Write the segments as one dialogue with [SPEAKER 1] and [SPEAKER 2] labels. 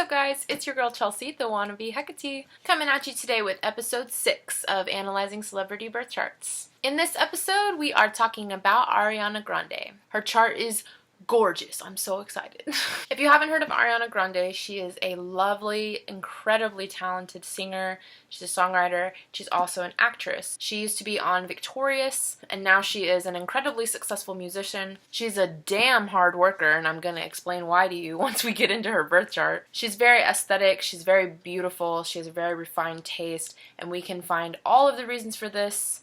[SPEAKER 1] up, guys? It's your girl Chelsea, the wannabe Hecate, coming at you today with episode 6 of Analyzing Celebrity Birth Charts. In this episode, we are talking about Ariana Grande. Her chart is gorgeous. I'm so excited. If you haven't heard of Ariana Grande, she is a lovely, incredibly talented singer. She's a songwriter. She's also an actress. She used to be on Victorious, and now she is an incredibly successful musician. She's a damn hard worker, and I'm gonna explain why to you once we get into her birth chart. She's very aesthetic. She's very beautiful. She has a very refined taste, and we can find all of the reasons for this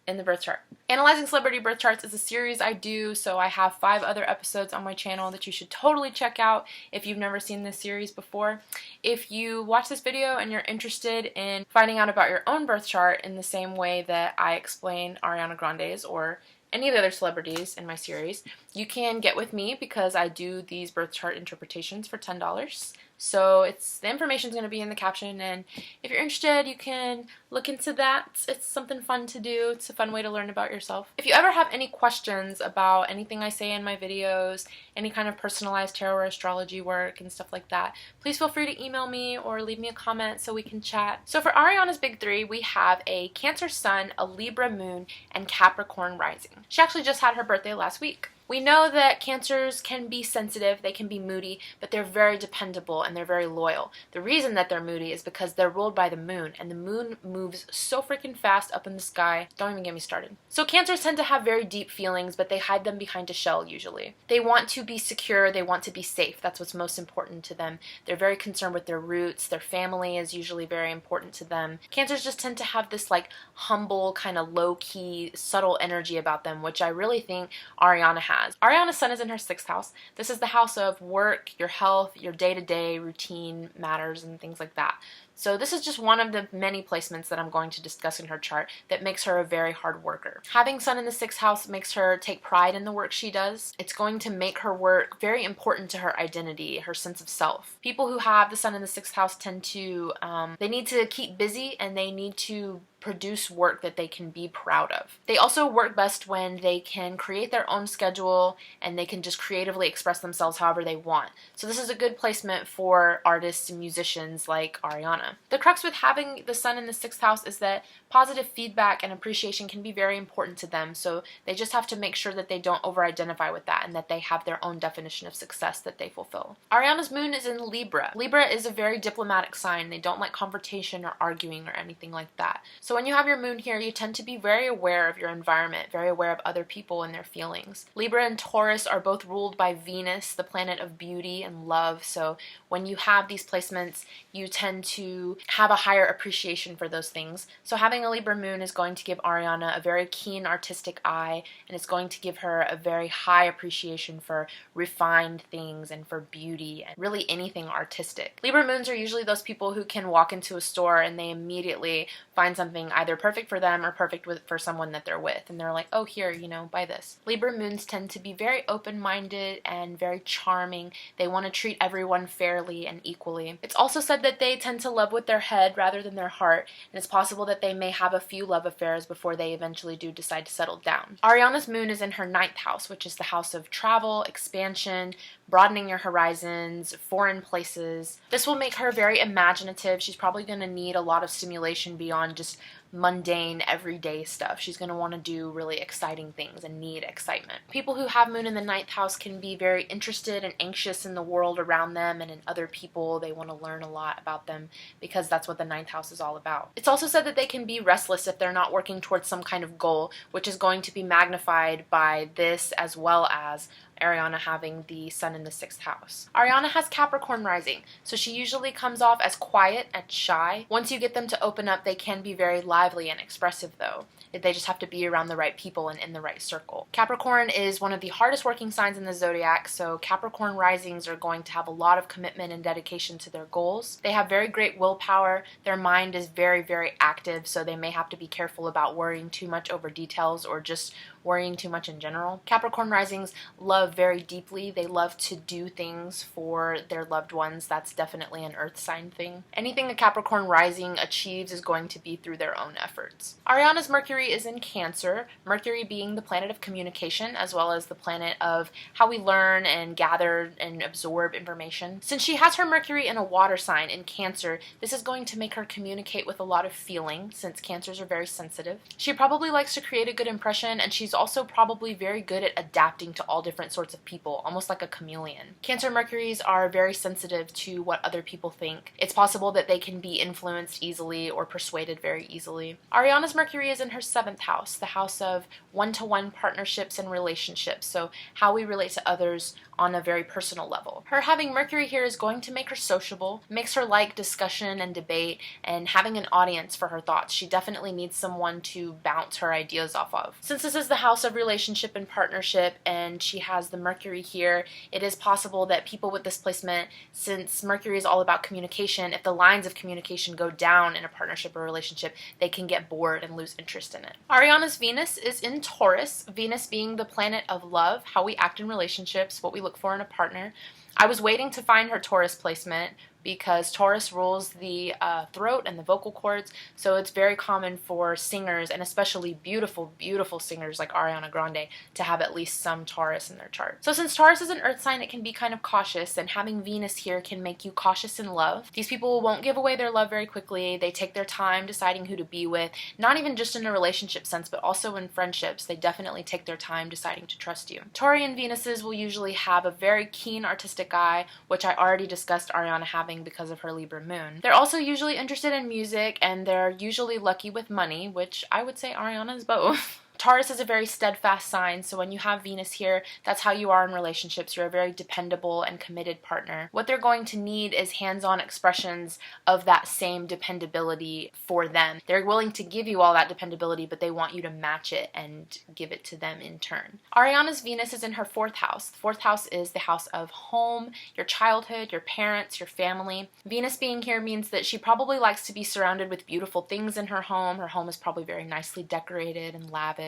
[SPEAKER 1] in the birth chart. Analyzing Celebrity Birth Charts is a series I do, so I have 5 other episodes on my channel that you should totally check out if you've never seen this series before. If you watch this video and you're interested in finding out about your own birth chart in the same way that I explain Ariana Grande's or any of the other celebrities in my series, you can get with me because I do these birth chart interpretations for $10. So the information is going to be in the caption, and if you're interested, you can look into that. It's something fun to do. It's a fun way to learn about yourself. If you ever have any questions about anything I say in my videos, any kind of personalized tarot or astrology work and stuff like that, please feel free to email me or leave me a comment so we can chat. So for Ariana's big 3, we have a Cancer Sun, a Libra Moon, and Capricorn Rising. She actually just had her birthday last week. We know that Cancers can be sensitive, they can be moody, but they're very dependable and they're very loyal. The reason that they're moody is because they're ruled by the moon, and the moon moves so freaking fast up in the sky. Don't even get me started. So Cancers tend to have very deep feelings, but they hide them behind a shell usually. They want to be secure, they want to be safe. That's what's most important to them. They're very concerned with their roots, their family is usually very important to them. Cancers just tend to have this like humble, kind of low-key, subtle energy about them, which I really think Ariana has. Ariana's sun is in her 6th house. This is the house of work, your health, your day-to-day routine matters, and things like that. So this is just one of the many placements that I'm going to discuss in her chart that makes her a very hard worker. Having sun in the 6th house makes her take pride in the work she does. It's going to make her work very important to her identity, her sense of self. People who have the sun in the 6th house tend to, they need to keep busy, and they need to produce work that they can be proud of. They also work best when they can create their own schedule and they can just creatively express themselves however they want. So this is a good placement for artists and musicians like Ariana. The crux with having the sun in the 6th house is that positive feedback and appreciation can be very important to them, so they just have to make sure that they don't over-identify with that and that they have their own definition of success that they fulfill. Ariana's moon is in Libra. Libra is a very diplomatic sign. They don't like confrontation or arguing or anything like that. So when you have your moon here, you tend to be very aware of your environment, very aware of other people and their feelings. Libra and Taurus are both ruled by Venus, the planet of beauty and love, so when you have these placements, you tend to have a higher appreciation for those things. So having a Libra moon is going to give Ariana a very keen artistic eye, and it's going to give her a very high appreciation for refined things and for beauty and really anything artistic. Libra moons are usually those people who can walk into a store and they immediately find something either perfect for them or perfect for someone that they're with, and they're like, oh, here, you know, buy this. Libra moons tend to be very open-minded and very charming. They want to treat everyone fairly and equally. It's also said that they tend to love with their head rather than their heart, and it's possible that they may have a few love affairs before they eventually do decide to settle down. Ariana's moon is in her 9th house, which is the house of travel, expansion, broadening your horizons, foreign places. This will make her very imaginative. She's probably going to need a lot of stimulation beyond just mundane, everyday stuff. She's going to want to do really exciting things and need excitement. People who have moon in the 9th house can be very interested and anxious in the world around them and in other people. They want to learn a lot about them because that's what the 9th house is all about. It's also said that they can be restless if they're not working towards some kind of goal, which is going to be magnified by this as well as Ariana having the sun in the 6th house. Ariana has Capricorn rising, so she usually comes off as quiet and shy. Once you get them to open up, they can be very lively and expressive though. They just have to be around the right people and in the right circle. Capricorn is one of the hardest working signs in the zodiac, so Capricorn risings are going to have a lot of commitment and dedication to their goals. They have very great willpower. Their mind is very, very active, so they may have to be careful about worrying too much over details or just worrying too much in general. Capricorn risings love very deeply. They love to do things for their loved ones. That's definitely an earth sign thing. Anything a Capricorn rising achieves is going to be through their own efforts. Ariana's Mercury is in Cancer, Mercury being the planet of communication as well as the planet of how we learn and gather and absorb information. Since she has her Mercury in a water sign in Cancer, this is going to make her communicate with a lot of feeling, since Cancers are very sensitive. She probably likes to create a good impression, and she's also probably very good at adapting to all different sorts of people, almost like a chameleon. Cancer Mercuries are very sensitive to what other people think. It's possible that they can be influenced easily or persuaded very easily. Ariana's Mercury is in her 7th house, the house of one-to-one partnerships and relationships, so how we relate to others on a very personal level. Her having Mercury here is going to make her sociable, makes her like discussion and debate and having an audience for her thoughts. She definitely needs someone to bounce her ideas off of. Since this is the house of relationship and partnership and she has the Mercury here, it is possible that people with this placement, since Mercury is all about communication, if the lines of communication go down in a partnership or relationship, they can get bored and lose interest in it. Ariana's Venus is in Taurus, Venus being the planet of love, how we act in relationships, what we look for in a partner. I was waiting to find her Taurus placement because Taurus rules the throat and the vocal cords, so it's very common for singers, and especially beautiful, beautiful singers like Ariana Grande, to have at least some Taurus in their chart. So since Taurus is an earth sign, it can be kind of cautious, and having Venus here can make you cautious in love. These people won't give away their love very quickly. They take their time deciding who to be with, not even just in a relationship sense, but also in friendships. They definitely take their time deciding to trust you. Taurian Venuses will usually have a very keen artistic eye, which I already discussed Ariana having because of her Libra moon. They're also usually interested in music, and they're usually lucky with money, which I would say Ariana is both. Taurus is a very steadfast sign, so when you have Venus here, that's how you are in relationships. You're a very dependable and committed partner. What they're going to need is hands-on expressions of that same dependability for them. They're willing to give you all that dependability, but they want you to match it and give it to them in turn. Ariana's Venus is in her 4th house. The 4th house is the house of home, your childhood, your parents, your family. Venus being here means that she probably likes to be surrounded with beautiful things in her home. Her home is probably very nicely decorated and lavish.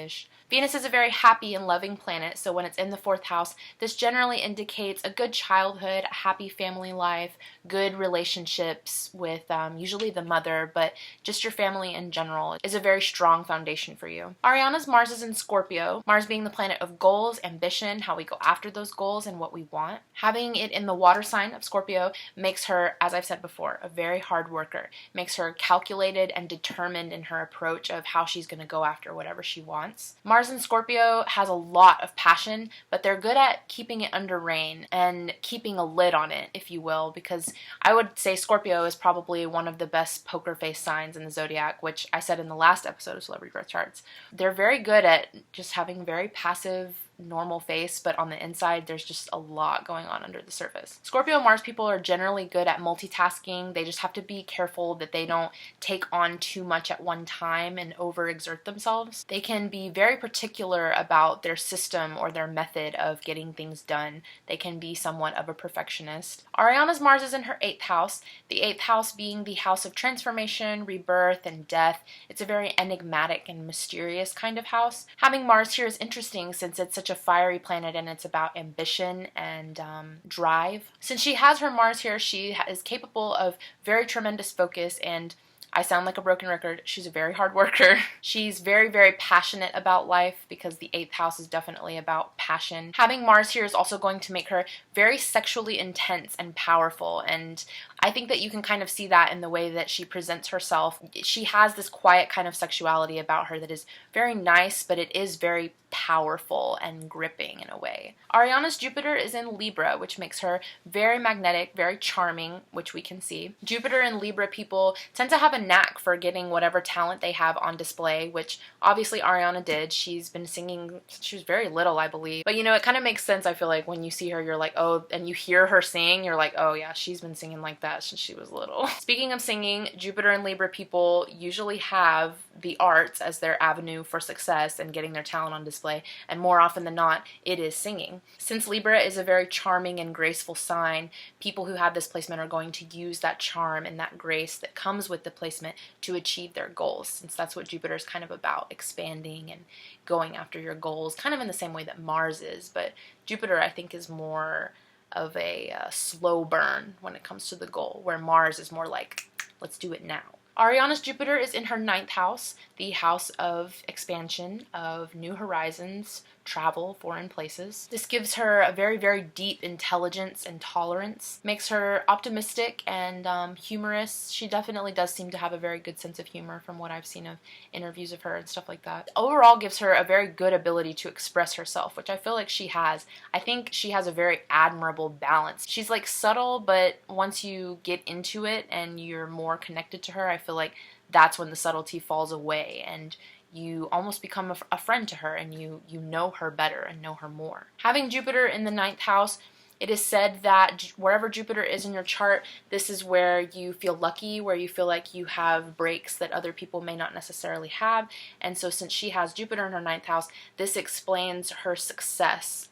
[SPEAKER 1] Venus is a very happy and loving planet, so when it's in the 4th house, this generally indicates a good childhood, a happy family life, good relationships with usually the mother, but just your family in general is a very strong foundation for you. Ariana's Mars is in Scorpio, Mars being the planet of goals, ambition, how we go after those goals and what we want. Having it in the water sign of Scorpio makes her, as I've said before, a very hard worker, makes her calculated and determined in her approach of how she's going to go after whatever she wants. Mars in Scorpio has a lot of passion, but they're good at keeping it under rein and keeping a lid on it, if you will, because I would say Scorpio is probably one of the best poker face signs in the zodiac, which I said in the last episode of Celebrity Birth Charts. They're very good at just having very passive, normal face, but on the inside there's just a lot going on under the surface. Scorpio Mars people are generally good at multitasking. They just have to be careful that they don't take on too much at one time and overexert themselves. They can be very particular about their system or their method of getting things done. They can be somewhat of a perfectionist. Ariana's Mars is in her 8th house, the 8th house being the house of transformation, rebirth, and death. It's a very enigmatic and mysterious kind of house. Having Mars here is interesting since it's such a fiery planet and it's about ambition and drive. Since she has her Mars here, she is capable of very tremendous focus, and I sound like a broken record. She's a very hard worker. She's very, very passionate about life because the 8th house is definitely about passion. Having Mars here is also going to make her very sexually intense and powerful, and I think that you can kind of see that in the way that she presents herself. She has this quiet kind of sexuality about her that is very nice, but it is very powerful and gripping in a way. Ariana's Jupiter is in Libra, which makes her very magnetic, very charming, which we can see. Jupiter and Libra people tend to have a knack for getting whatever talent they have on display, which obviously Ariana did. She's been singing since she was very little, I believe. But you know, it kind of makes sense. I feel like when you see her, you're like, oh, and you hear her sing, you're like, oh yeah, she's been singing like that since she was little. Speaking of singing, Jupiter and Libra people usually have the arts as their avenue for success and getting their talent on display, and more often than not, it is singing. Since Libra is a very charming and graceful sign, people who have this placement are going to use that charm and that grace that comes with the placement placement to achieve their goals, since that's what Jupiter is kind of about, expanding and going after your goals, kind of in the same way that Mars is. But Jupiter, I think, is more of a slow burn when it comes to the goal, where Mars is more like, let's do it now. Ariana's Jupiter is in her 9th house, the house of expansion, of new horizons, travel, foreign places. This gives her a very, very deep intelligence and tolerance, makes her optimistic and humorous. She definitely does seem to have a very good sense of humor from what I've seen of interviews of her and stuff like that. Overall gives her a very good ability to express herself, which I feel like she has. I think she has a very admirable balance. She's like subtle, but once you get into it and you're more connected to her, I feel like that's when the subtlety falls away and you almost become a friend to her, and you know her better and know her more. Having Jupiter in the 9th house, it is said that wherever Jupiter is in your chart, this is where you feel lucky, where you feel like you have breaks that other people may not necessarily have. And so since she has Jupiter in her 9th house, this explains her success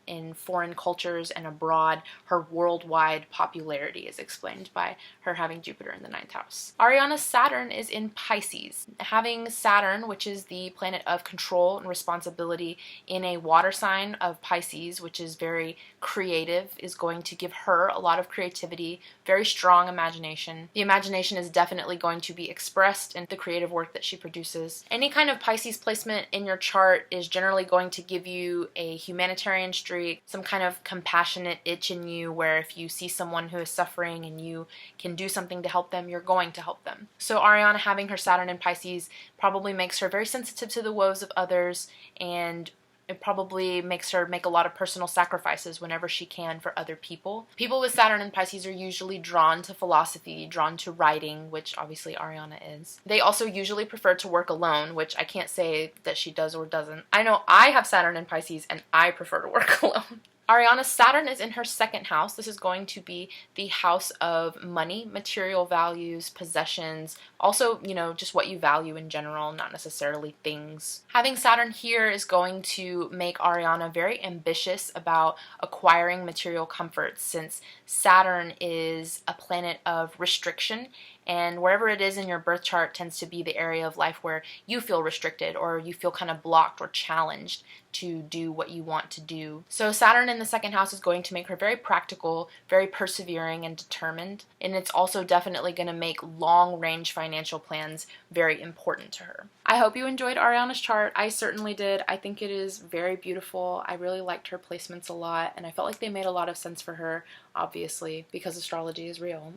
[SPEAKER 1] in foreign cultures and abroad. Her worldwide popularity is explained by her having Jupiter in the 9th house. Ariana's Saturn is in Pisces. Having Saturn, which is the planet of control and responsibility, in a water sign of Pisces, which is very creative, is going to give her a lot of creativity, very strong imagination. The imagination is definitely going to be expressed in the creative work that she produces. Any kind of Pisces placement in your chart is generally going to give you a humanitarian streak, some kind of compassionate itch in you, where if you see someone who is suffering and you can do something to help them, you're going to help them. So Ariana having her Saturn in Pisces probably makes her very sensitive to the woes of others, and it probably makes her make a lot of personal sacrifices whenever she can for other people. People with Saturn and Pisces are usually drawn to philosophy, drawn to writing, which obviously Ariana is. They also usually prefer to work alone, which I can't say that she does or doesn't. I know I have Saturn and Pisces and I prefer to work alone. Ariana's Saturn is in her 2nd house. This is going to be the house of money, material values, possessions, also, just what you value in general, not necessarily things. Having Saturn here is going to make Ariana very ambitious about acquiring material comforts, since Saturn is a planet of restriction, and wherever it is in your birth chart tends to be the area of life where you feel restricted or you feel kind of blocked or challenged to do what you want to do. So Saturn in the 2nd house is going to make her very practical, very persevering and determined, and it's also definitely going to make long-range financial plans very important to her. I hope you enjoyed Ariana's chart. I certainly did. I think it is very beautiful. I really liked her placements a lot, and I felt like they made a lot of sense for her, obviously, because astrology is real.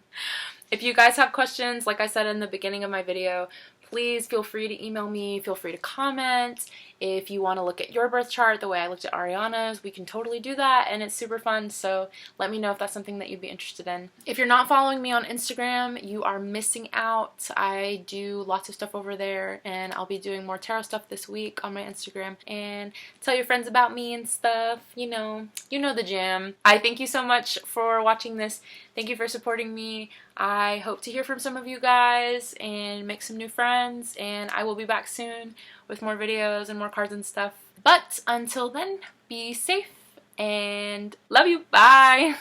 [SPEAKER 1] If you guys have questions, like I said in the beginning of my video, please feel free to email me, feel free to comment. If you want to look at your birth chart the way I looked at Ariana's, we can totally do that, and it's super fun, so let me know if that's something that you'd be interested in. If you're not following me on Instagram, you are missing out. I do lots of stuff over there, and I'll be doing more tarot stuff this week on my Instagram, and tell your friends about me and stuff, you know the jam. I thank you so much for watching this. Thank you for supporting me. I hope to hear from some of you guys and make some new friends, and I will be back soon with more videos and more cards and stuff. But until then, be safe and love you. Bye!